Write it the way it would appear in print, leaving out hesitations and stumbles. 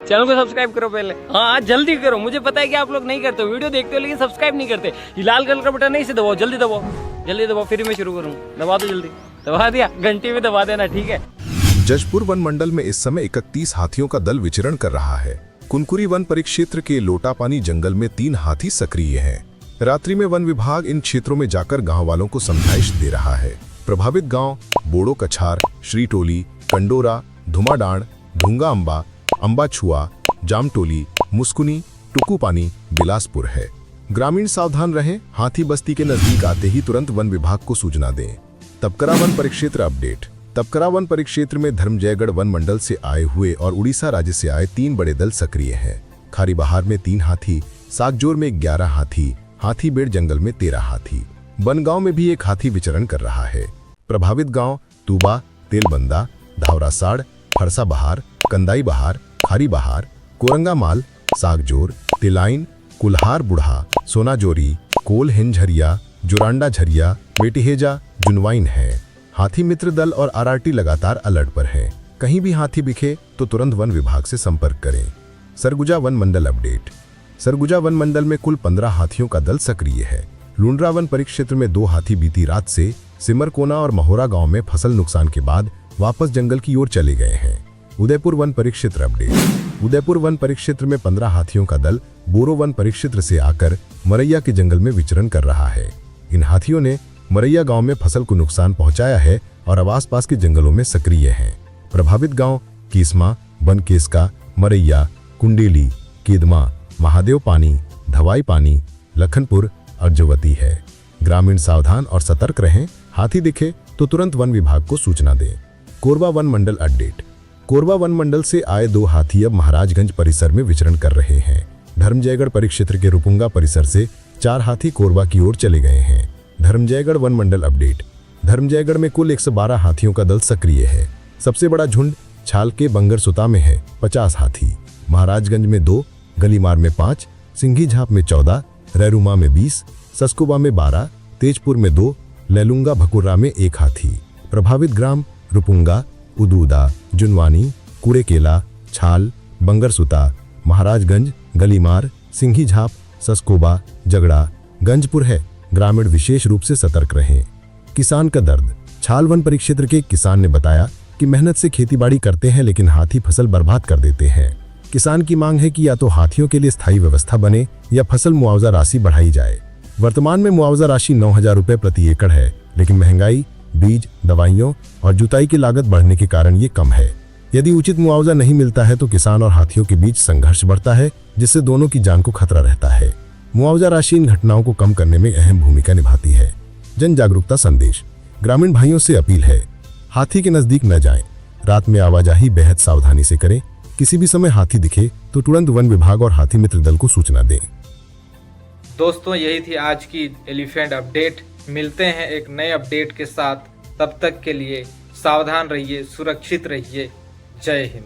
Channel को subscribe करो पहले। हाँ जल्दी करो, मुझे पता है कि आप लोग नहीं करते हो, वीडियो देखते हो लेकिन सब्सक्राइब नहीं करते। ये लाल कलर का बटन नहीं से दबाओ, जल्दी दबाओ, जल्दी दबाओ, फिर मैं शुरू करूँ। दबा दो जल्दी, दबा दिया, घंटी में दबा देना, ठीक है। जशपुर वन मंडल में इस समय 31 हाथियों का दल विचरण कर रहा है। कुनकुरी वन परिक्षेत्र के लोटापानी जंगल में 3 हाथी सक्रिय हैं। रात्रि में वन विभाग इन क्षेत्रों में जाकर गांव वालों को समझाइश दे रहा है। प्रभावित गांव बोड़ो कछार, श्रीटोली, कंडोरा, धुमाडांड, ढूंगा अम्बा, अम्बा छुआ, जामटोली, मुस्कुनी, टुकुपानी, बिलासपुर है। ग्रामीण सावधान रहें, हाथी बस्ती के नजदीक आते ही तुरंत वन विभाग को सूचना दें। तपकरा वन परिक्षेत्र अपडेट। तपकरा वन परिक्षेत्र में धर्मजयगढ़ वन मंडल से आए हुए और उड़ीसा राज्य से आए 3 बड़े दल सक्रिय हैं। खारी बहार में 3 हाथी, सागजोर में 11 हाथी, हाथीबेड़ जंगल में 13 हाथी, बनगांव में भी 1 हाथी विचरण कर रहा है। प्रभावित गांव तूबा, तेलबंदा, धावरासाड़, फरसा बहार, कंदाई बहार, खारी बहार, कोरंगा माल, सागजोर, तिलाइन, कुल्हार बुढ़ा, सोनाजोरी, कोल हिंझरिया, जोरांडा झरिया, बेटिहेजा, जुनवाइन है। हाथी मित्र दल और आरआरटी लगातार अलर्ट पर है। कहीं भी हाथी दिखे तो तुरंत वन विभाग से संपर्क करें। सरगुजा वन मंडल अपडेट। सरगुजा वन मंडल में कुल 15 हाथियों का दल सक्रिय है। लुंड्रा वन परिक्षेत्र में 2 हाथी बीती रात से सिमरकोना और महोरा गांव में फसल नुकसान के बाद वापस जंगल की ओर चले गए हैं। उदयपुर वन परिक्षेत्र अपडेट। उदयपुर वन परिक्षेत्र में 15 हाथियों का दल बोरो वन परिक्षेत्र से आकर मरैया के जंगल में विचरण कर रहा है। इन हाथियों ने मरैया गांव में फसल को नुकसान पहुंचाया है और आसपास के जंगलों में सक्रिय हैं। प्रभावित गांव कीसमा, बनकेसका, मरैया, कुंडेली, केदमा, महादेव पानी, धवाई पानी, लखनपुर, अर्जवती है। ग्रामीण सावधान और सतर्क रहें, हाथी दिखे तो तुरंत वन विभाग को सूचना दें। कोरबा वन मंडल अपडेट। कोरबा वन मंडल से आए 2 हाथी अब महाराजगंज परिसर में विचरण कर रहे हैं। धर्मजयगढ़ परिक्षेत्र के रुपुंगा परिसर से 4 हाथी कोरबा की ओर चले गए हैं। धर्मजयगढ़ वन मंडल अपडेट। धर्मजयगढ़ में कुल 112 हाथियों का दल सक्रिय है। सबसे बड़ा झुंड छाल के बंगरसुता में है, 50 हाथी। महाराजगंज में 2, गलीमार में 5, सिंघी झाप में 14, रैरुमा में 20, सस्कुबा में 12, तेजपुर में 2, लैलुंगा भकुर्रा में 1 हाथी। प्रभावित ग्राम रुपुंगा, उदूदा, जुनवानी, कुरेकेला, छाल, बंगरसुता, महाराजगंज, गलीमार, सिंघी झाप, सस्कोबा, जगड़ा, गंजपुर है। ग्रामीण विशेष रूप से सतर्क रहें। किसान का दर्द। छाल वन परिक्षेत्र के एक किसान ने बताया कि मेहनत से खेतीबाड़ी करते हैं लेकिन हाथी फसल बर्बाद कर देते हैं। किसान की मांग है कि या तो हाथियों के लिए स्थायी व्यवस्था बने या फसल मुआवजा राशि बढ़ाई जाए। वर्तमान में मुआवजा राशि 9,000 रुपए प्रति एकड़ है, लेकिन महंगाई, बीज, दवाइयों और जुताई की लागत बढ़ने के कारण ये कम है। यदि उचित मुआवजा नहीं मिलता है तो किसान और हाथियों के बीच संघर्ष बढ़ता है, जिससे दोनों की जान को खतरा रहता है। मुआवजा राशि इन घटनाओं को कम करने में अहम भूमिका निभाती है। जन जागरूकता संदेश। ग्रामीण भाइयों से अपील है, हाथी के नजदीक न जाएं। रात में आवाजाही बेहद सावधानी से करें। किसी भी समय हाथी दिखे तो तुरंत वन विभाग और हाथी मित्र दल को सूचना दें। दोस्तों यही थी आज की एलिफेंट अपडेट। मिलते हैं एक नए अपडेट के साथ, तब तक के लिए सावधान रहिए, सुरक्षित रहिए। जय हिंद।